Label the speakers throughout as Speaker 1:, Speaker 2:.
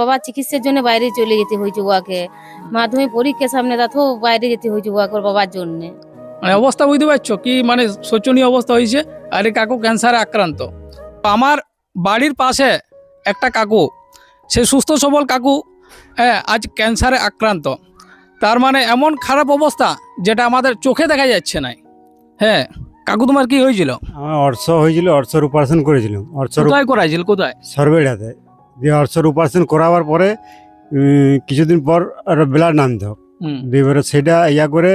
Speaker 1: বাবা চিকিৎসার জন্য বাইরে চলে যেতে হয়েছে ওয়াকে, মাধ্যমিক পরীক্ষার সামনে তাতেও বাইরে যেতে হয়েছে ওয়াকে ওর বাবার জন্য।
Speaker 2: মানে অবস্থা বুঝতে পারছো কি মানে শোচনীয় অবস্থা হয়েছে। আর এই কাকু ক্যান্সারে আক্রান্ত। আমার বাড়ির পাশে একটা কাকু, সে সুস্থ সবল কাকু, হ্যাঁ, আজ ক্যান্সারে আক্রান্ত। তার মানে এমন খারাপ অবস্থা যেটা আমাদের চোখে দেখা যাচ্ছে না। হ্যাঁ কাকু, তোমার কি হয়েছিল?
Speaker 3: আমার অর্শ হয়েছিল, অর্শর অপারেশন করেছিলাম।
Speaker 2: কোথায় করাইছিল? কোথায়?
Speaker 3: সরবেড়াতে। দিয়ে অর্শর অপারেশন করাবার পরে কিছুদিন পর আর ব্লাড নামতো। দিয়ে এবারে সেটা ইয়া করে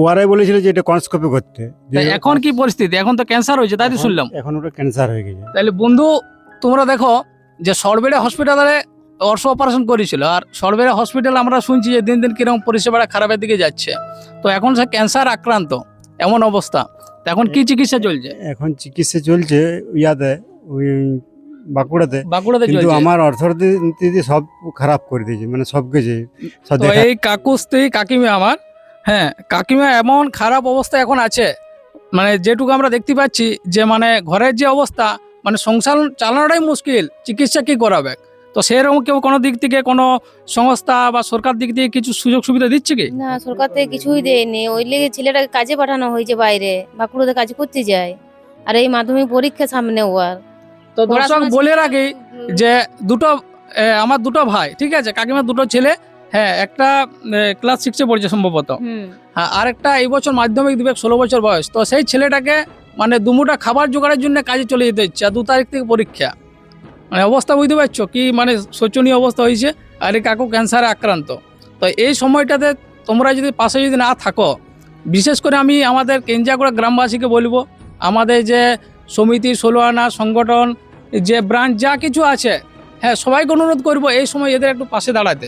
Speaker 3: ওরাই বলেছিল যে এটা কনস্কোপি করতে।
Speaker 2: এখন কি পরিস্থিতি? এখন তো ক্যান্সার হয়েছে, তাই তো শুনলাম।
Speaker 3: এখন ওটা ক্যান্সার হয়ে গেছে।
Speaker 2: তাহলে বন্ধু তোমরা দেখো যে সরবেড়া হসপিটালে অর্শ অপারেশন করেছিল, আর সরবেড়া হসপিটাল আমরা শুনছি যে দিন দিন কিরকম পরিষেবাটা খারাপের দিকে যাচ্ছে। তো এখন সে ক্যান্সার আক্রান্ত, এমন অবস্থা। এখন কি চিকিৎসা চলছে?
Speaker 3: এখন চিকিৎসা চলছে ইয়াতে, ওই বাঁকুড়াতে। কিন্তু
Speaker 2: চলছে।
Speaker 3: আমার অর্থনীতি সব খারাপ করে দিয়েছে, মানে সব কিছু।
Speaker 2: তো এই কাকু স্ত্রী কাকিমা আমার, হ্যাঁ কাকিমা এমন খারাপ অবস্থা এখন আছে, মানে যেটুকু আমরা দেখতে পাচ্ছি যে মানে ঘরের যে অবস্থা, মানে সংসার চালানোটাই মুশকিল, চিকিৎসা কি করাবে। তো সেরকম কেউ কোনো দিক থেকে কোনো সংস্থা বা সরকার দিক থেকে কিছু সুযোগ সুবিধা দিচ্ছে কি?
Speaker 1: না, সরকার থেকে কিছুই দেয়নি। ওই লেগে ছেলেটাকে কাজে পাঠানো হয়েছে বাইরে, বাঁকুড়াতে কাজ করতে যায়। আর এই মাধ্যমিক পরীক্ষা সামনে ওর।
Speaker 2: তো দর্শক বলে রাখি যে আমার দুটো ভাই, ঠিক আছে, কাকিমার দুটো ছেলে, হ্যাঁ একটা ক্লাস 6-এ পড়ছে সম্ভবত, হ্যাঁ আর একটা এই বছর মাধ্যমিক দিবে, 16 বছর বয়স। তো সেই ছেলেটাকে মানে দুমুঠা খাবার জোগাড়ের জন্য কাজে চলে যেতে হচ্ছে, আর 2 তারিখ থেকে পরীক্ষা। মানে অবস্থা বুঝতে পারছো কি মানে শোচনীয় অবস্থা হয়েছে। আর এই কাকু ক্যান্সারে আক্রান্ত। তো এই সময়টাতে তোমরা যদি পাশে যদি না থাকো, বিশেষ করে আমি আমাদের কেঞ্জাকুড়া গ্রামবাসীকে বলবো, আমাদের যে সমিতি, 16 আনা সংগঠন, যে ব্রাঞ্চ যা কিছু আছে, হ্যাঁ সবাইকে অনুরোধ করবো এই সময় এদের একটু পাশে দাঁড়াতে।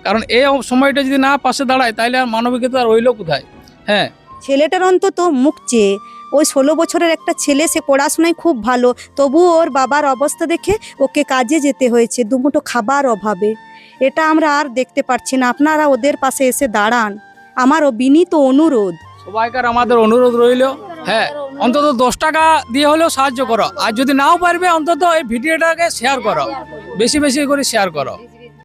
Speaker 2: কারণ এই সময়টা যদি না পাশে দাঁড়ায় তাহলে আর মানবিকতা রইল কোথায়। হ্যাঁ,
Speaker 4: ছেলেটার অন্তত মুখ চেয়ে, ওই 16 বছরের একটা ছেলে, সে পড়াশোনায় খুব ভালো, তবুও ওর বাবার অবস্থা দেখে ওকে কাজে যেতে হয়েছে দুমুঠো খাবার অভাবে। এটা আমরা আর দেখতে পারছি না। আপনারা ওদের পাশে এসে দাঁড়ান, আমারও বিনীত অনুরোধ।
Speaker 2: সবাইকার আমাদের অনুরোধ রইল, হ্যাঁ অন্তত 10 টাকা দিয়ে হলেও সাহায্য করো। আর যদি নাও পারবে অন্তত এই ভিডিওটাকে শেয়ার করো, বেশি বেশি করে শেয়ার করো।